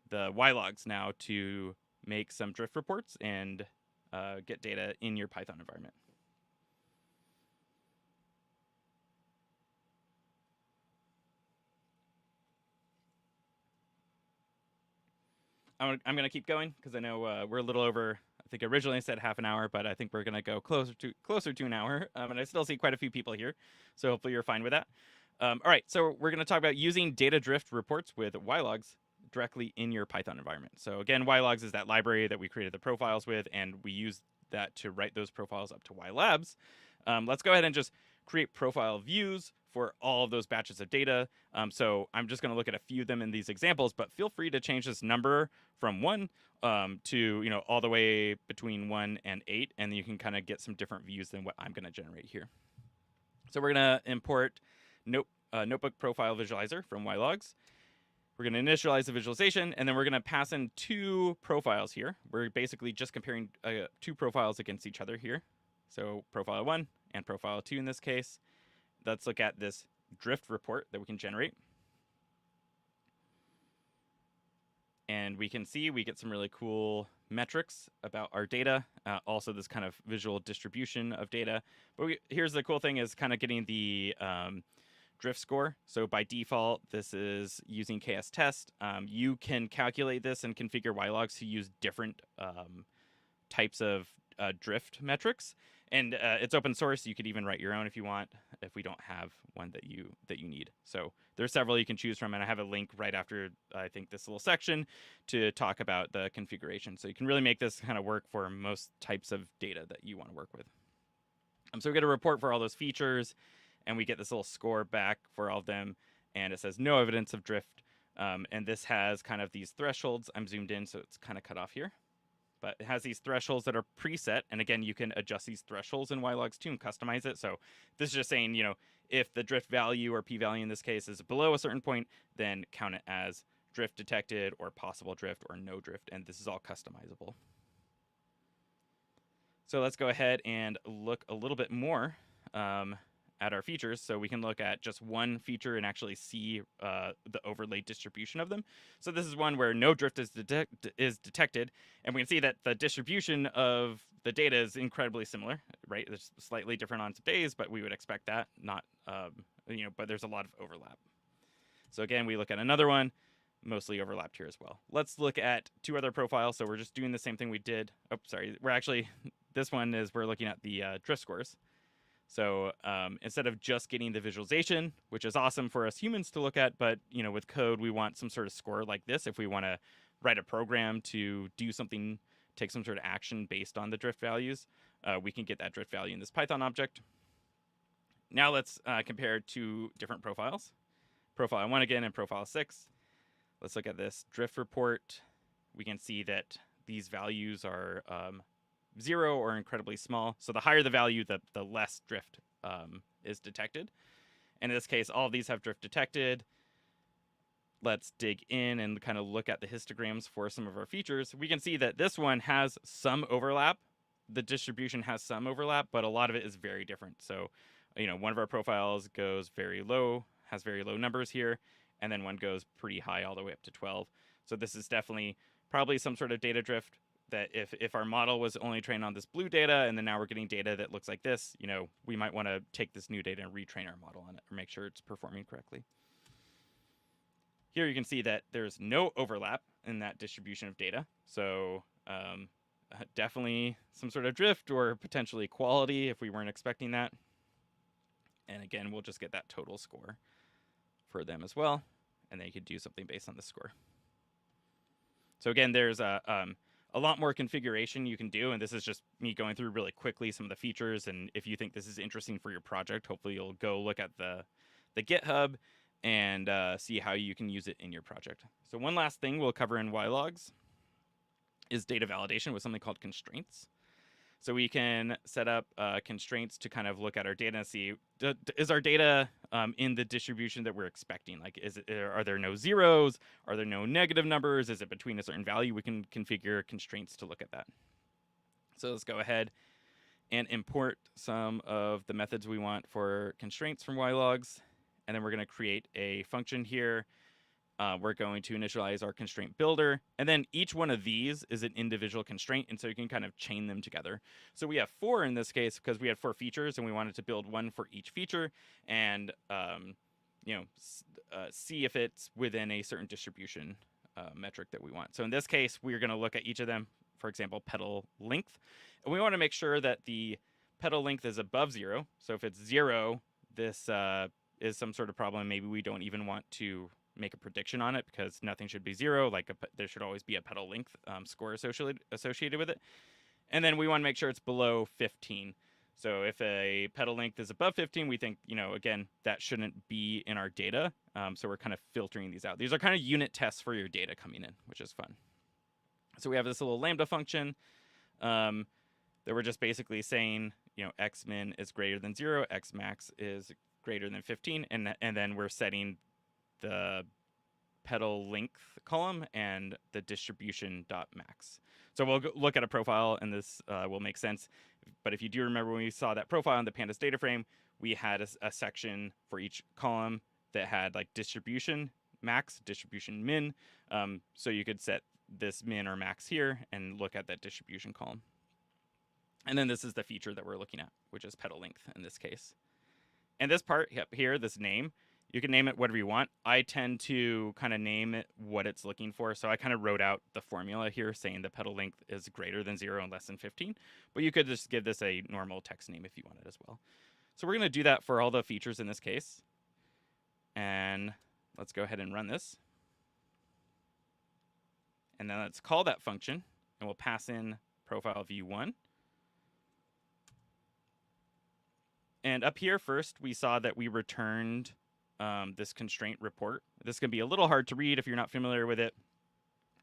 the YLogs now to make some drift reports and get data in your Python environment. I'm going to keep going because I know we're a little over. I think originally I said half an hour, but I think we're going to go closer to an hour. And I still see quite a few people here, so hopefully you're fine with that. All right, so we're going to talk about using data drift reports with YLogs directly in your Python environment. So again, YLogs is that library that we created the profiles with, and we use that to write those profiles up to YLabs. Let's go ahead and just create profile views for all of those batches of data. So I'm just going to look at a few of them in these examples, but feel free to change this number from 1 to all the way between 1 and 8, and then you can kind of get some different views than what I'm going to generate here. So we're going to import notebook profile visualizer from YLogs. We're going to initialize the visualization, and then we're going to pass in 2 profiles here. We're basically just comparing 2 profiles against each other here. So profile 1 and profile 2 in this case. Let's look at this drift report that we can generate. And we can see we get some really cool metrics about our data, also this kind of visual distribution of data. But here's the cool thing is kind of getting the drift score. So by default, this is using KS test. You can calculate this and configure YLogs to use different types of drift metrics. And it's open source. You could even write your own if you want, if we don't have one that you need. So there's several you can choose from, and I have a link right after, I think, this little section to talk about the configuration. So you can really make this kind of work for most types of data that you want to work with. So we get a report for all those features, and we get this little score back for all of them, and it says no evidence of drift. And this has kind of these thresholds. I'm zoomed in, so it's kind of cut off here. But it has these thresholds that are preset. And again, you can adjust these thresholds in YLogs too and customize it. So this is just saying, if the drift value or p-value in this case is below a certain point, then count it as drift detected or possible drift or no drift. And this is all customizable. So let's go ahead and look a little bit more at at our features, so we can look at just one feature and actually see the overlay distribution of them. So this is one where no drift is detected, and we can see that the distribution of the data is incredibly similar, right? There's slightly different on some days, but we would expect that, not, but there's a lot of overlap. So again, we look at another one, mostly overlapped here as well. Let's look at two other profiles. So we're just doing the same thing we did. Oh, sorry. We're actually, this one is we're looking at the drift scores. So instead of just getting the visualization, which is awesome for us humans to look at, but with code, we want some sort of score like this. If we want to write a program to do something, take some sort of action based on the drift values, we can get that drift value in this Python object. Now let's compare two different profiles. Profile 1 again and profile 6. Let's look at this drift report. We can see that these values are 0 or incredibly small. So the higher the value, the less drift is detected. And in this case, all of these have drift detected. Let's dig in and kind of look at the histograms for some of our features. We can see that this one has some overlap. The distribution has some overlap, but a lot of it is very different. So, one of our profiles goes very low, has very low numbers here, and then one goes pretty high all the way up to 12. So this is definitely probably some sort of data drift that if our model was only trained on this blue data and then now we're getting data that looks like this, we might want to take this new data and retrain our model on it or make sure it's performing correctly. Here you can see that there's no overlap in that distribution of data. So definitely some sort of drift or potentially quality if we weren't expecting that. And again, we'll just get that total score for them as well. And then you could do something based on the score. So again, there's a lot more configuration you can do. And this is just me going through really quickly some of the features. And if you think this is interesting for your project, hopefully you'll go look at the GitHub and see how you can use it in your project. So one last thing we'll cover in ylogs is data validation with something called constraints. So we can set up constraints to kind of look at our data and see, is our data in the distribution that we're expecting? Like, are there no zeros? Are there no negative numbers? Is it between a certain value? We can configure constraints to look at that. So let's go ahead and import some of the methods we want for constraints from ylogs. And then we're going to create a function here. We're going to initialize our constraint builder. And then each one of these is an individual constraint. And so you can kind of chain them together. So we have 4 in this case because we had 4 features and we wanted to build one for each feature and see if it's within a certain distribution metric that we want. So in this case, we're going to look at each of them, for example, petal length. And we want to make sure that the petal length is above 0. So if it's 0, this is some sort of problem. Maybe we don't even want to make a prediction on it because nothing should be 0. Like there should always be a petal length score associated with it. And then we want to make sure it's below 15. So if a petal length is above 15, we think, again, that shouldn't be in our data. So we're kind of filtering these out. These are kind of unit tests for your data coming in, which is fun. So we have this little lambda function that we're just basically saying, x min is greater than 0, x max is greater than 15, and then we're setting the petal length column and the distribution dot max. So we'll look at a profile and this will make sense. But if you do remember when we saw that profile in the pandas data frame, we had a section for each column that had like distribution max, distribution min. So you could set this min or max here and look at that distribution column. And then this is the feature that we're looking at, which is petal length in this case. And this part here, this name, you can name it whatever you want. I tend to kind of name it what it's looking for. So I kind of wrote out the formula here saying the petal length is greater than 0 and less than 15. But you could just give this a normal text name if you wanted as well. So we're going to do that for all the features in this case. And let's go ahead and run this. And then let's call that function. And we'll pass in profile v1. And up here first, we saw that we returned this constraint report. This can be a little hard to read if you're not familiar with it.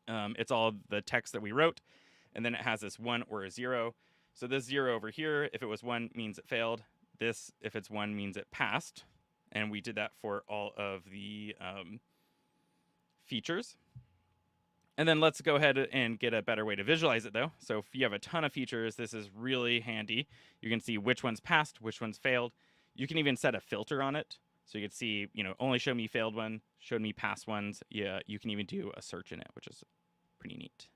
It's all the text that we wrote, and then it has this 1 or a 0. So this 0 over here, if it was 1, means it failed. This, if it's 1, means it passed. And we did that for all of the features. And then let's go ahead and get a better way to visualize it, though. So if you have a ton of features, this is really handy. You can see which ones passed, which ones failed. You can even set a filter on it. So you can see, only show me failed one, showed me past ones. Yeah, you can even do a search in it, which is pretty neat.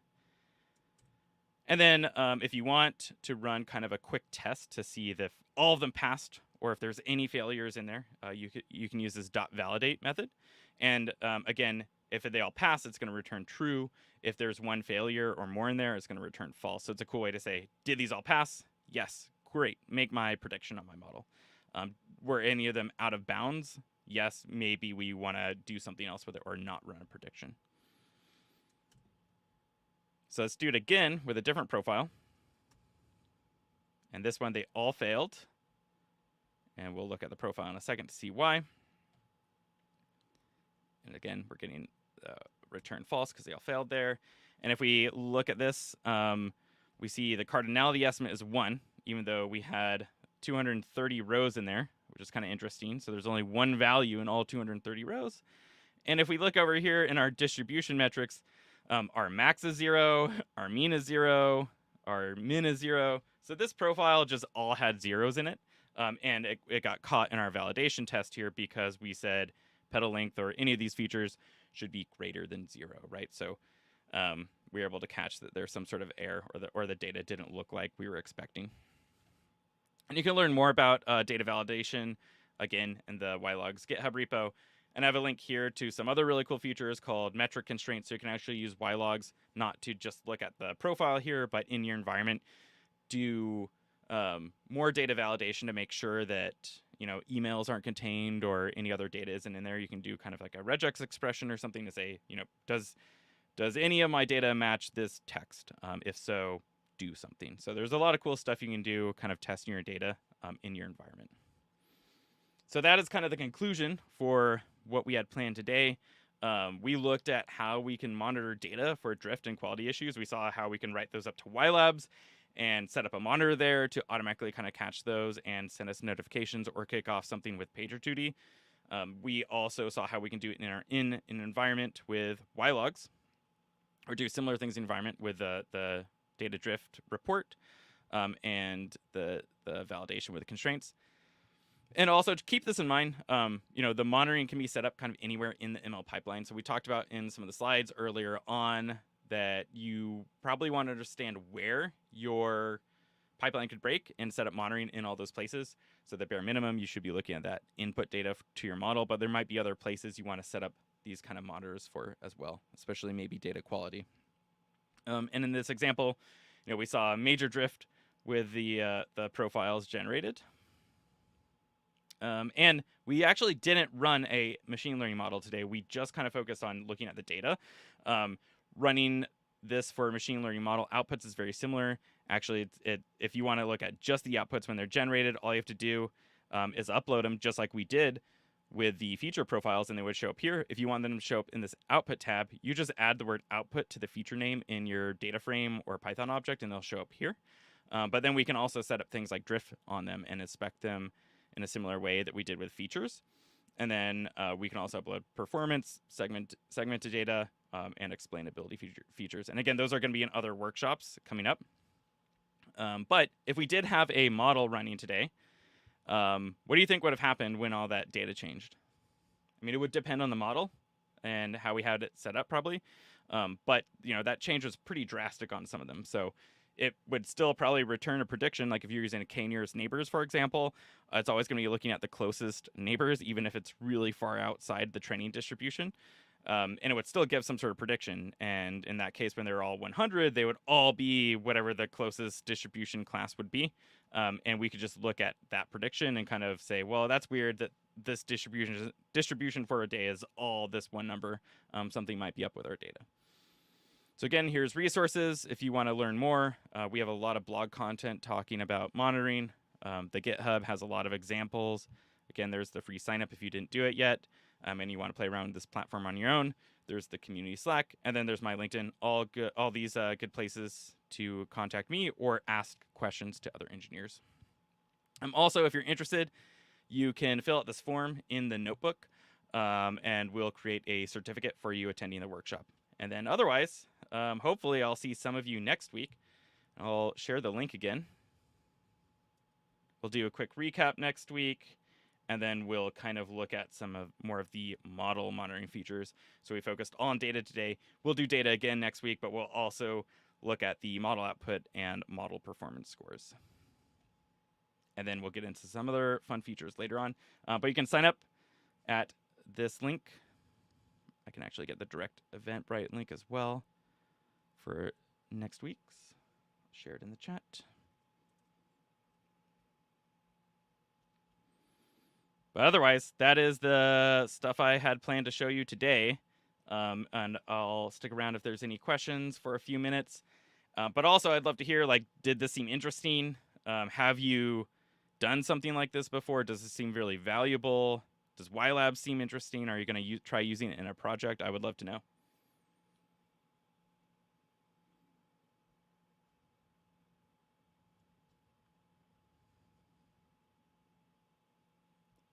And then if you want to run kind of a quick test to see if all of them passed or if there's any failures in there, you can use this .validate method. And again, if they all pass, it's going to return true. If there's one failure or more in there, it's going to return false. So it's a cool way to say, did these all pass? Yes. Great. Make my prediction on my model. Were any of them out of bounds? Yes. Maybe we want to do something else with it or not run a prediction. So let's do it again with a different profile. And this one, they all failed. And we'll look at the profile in a second to see why. And again, we're getting return false because they all failed there. And if we look at this, we see the cardinality estimate is 1, even though we had 230 rows in there, which is kind of interesting. So there's only one value in all 230 rows. And if we look over here in our distribution metrics, our max is 0, our mean is 0, our min is 0. So this profile just all had zeros in it. And it got caught in our validation test here because we said petal length or any of these features should be greater than 0, right? So we were able to catch that there's some sort of error or the data didn't look like we were expecting. And you can learn more about data validation, again, in the ylogs GitHub repo. And I have a link here to some other really cool features called metric constraints. So you can actually use ylogs not to just look at the profile here, but in your environment, do more data validation to make sure that emails aren't contained or any other data isn't in there. You can do kind of like a regex expression or something to say, does any of my data match this text? If so, do something. So there's a lot of cool stuff you can do kind of testing your data in your environment. So that is kind of the conclusion for what we had planned today. We looked at how we can monitor data for drift and quality issues. We saw how we can write those up to YLabs and set up a monitor there to automatically kind of catch those and send us notifications or kick off something with PagerDuty. We also saw how we can do it in an environment with ylogs, or do similar things in environment with the data drift report and the validation with the constraints. And also to keep this in mind, the monitoring can be set up kind of anywhere in the ML pipeline. So we talked about in some of the slides earlier on that you probably want to understand where your pipeline could break and set up monitoring in all those places. So the bare minimum, you should be looking at that input data to your model, but there might be other places you want to set up these kind of monitors for as well, especially maybe data quality. And in this example, we saw a major drift with the profiles generated. And we actually didn't run a machine learning model today. We just kind of focused on looking at the data. Running this for a machine learning model outputs is very similar. Actually, if you want to look at just the outputs when they're generated, all you have to do is upload them just like we did with the feature profiles, and they would show up here. If you want them to show up in this output tab, you just add the word output to the feature name in your data frame or Python object, and they'll show up here. But then we can also set up things like drift on them and inspect them in a similar way that we did with features. And then we can also upload performance, segmented data, and explainability features. And again, those are going to be in other workshops coming up. But if we did have a model running today, what do you think would have happened when all that data changed? I mean, it would depend on the model and how we had it set up probably. But that change was pretty drastic on some of them. So it would still probably return a prediction. Like if you're using a k-nearest neighbors, for example, it's always going to be looking at the closest neighbors, even if it's really far outside the training distribution. And it would still give some sort of prediction. And in that case, when they're all 100, they would all be whatever the closest distribution class would be. And we could just look at that prediction and kind of say, well, that's weird that this distribution for a day is all this one number. Something might be up with our data. So again, here's resources. If you want to learn more, we have a lot of blog content talking about monitoring. The GitHub has a lot of examples. Again, there's the free sign up if you didn't do it yet, and you want to play around with this platform on your own. There's the community Slack, and then there's my LinkedIn. All these good places to contact me or ask questions to other engineers. Also, if you're interested, you can fill out this form in the notebook, and we'll create a certificate for you attending the workshop. And then otherwise, hopefully I'll see some of you next week. I'll share the link again. We'll do a quick recap next week. And then we'll kind of look at some of more of the model monitoring features. So we focused all on data today. We'll do data again next week, but we'll also look at the model output and model performance scores. And then we'll get into some other fun features later on. But you can sign up at this link. I can actually get the direct Eventbrite link as well for next week's. Share it in the chat. But otherwise, that is the stuff I had planned to show you today. And I'll stick around if there's any questions for a few minutes. But also, I'd love to hear, like, did this seem interesting? Have you done something like this before? Does this seem really valuable? Does YLab seem interesting? Are you going to try using it in a project? I would love to know.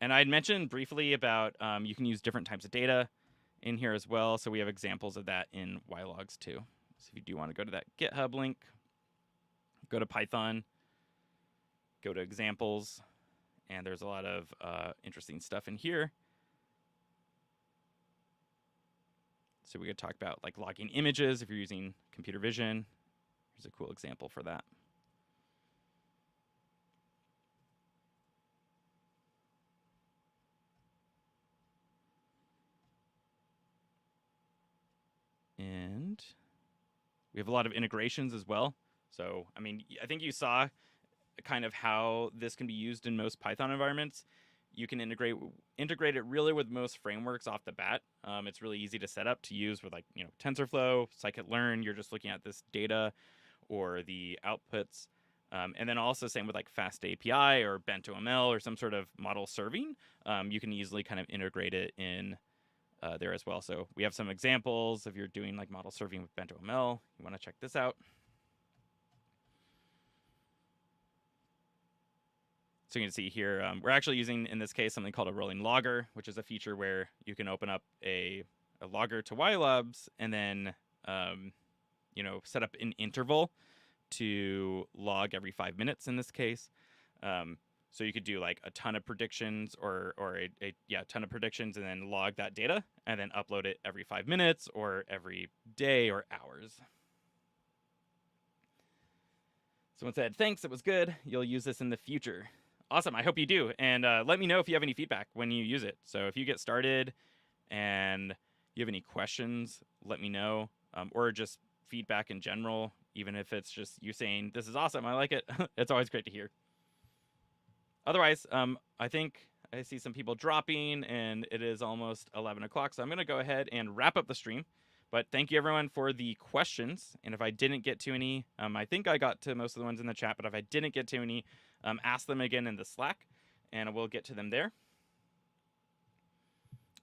And I'd mentioned briefly about you can use different types of data in here as well. So we have examples of that in YLogs too. So if you do want to go to that GitHub link, go to Python, go to examples, and there's a lot of interesting stuff in here. So we could talk about like logging images if you're using computer vision. Here's a cool example for that. And we have a lot of integrations as well. So, I mean, I think you saw kind of how this can be used in most Python environments. You can integrate it really with most frameworks off the bat. It's really easy to set up to use with, like, you know, TensorFlow, scikit-learn. You're just looking at this data or the outputs. And then also same with like Fast API or BentoML or some sort of model serving. You can easily kind of integrate it in there as well. So we have some examples if you're doing like model serving with BentoML. You want to check this out. So you can see here, we're actually using, in this case, something called a rolling logger, which is a feature where you can open up a logger to YLabs and then, you know, set up an interval to log every 5 minutes in this case. So you could do like a ton of predictions or a ton of predictions and then log that data and then upload it every 5 minutes or every day or hours. Someone said, thanks, it was good. You'll use this in the future. Awesome, I hope you do. And let me know if you have any feedback when you use it. So if you get started and you have any questions, let me know. Or just feedback in general, even if it's just you saying, this is awesome, I like it. It's always great to hear. Otherwise, I think I see some people dropping, and it is almost 11 o'clock. So I'm going to go ahead and wrap up the stream. But thank you, everyone, for the questions. And if I didn't get to any, I think I got to most of the ones in the chat. But if I didn't get to any, ask them again in the Slack, and we'll get to them there.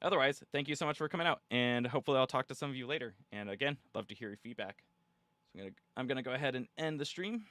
Otherwise, thank you so much for coming out. And hopefully I'll talk to some of you later. And again, love to hear your feedback. So I'm going to go ahead and end the stream.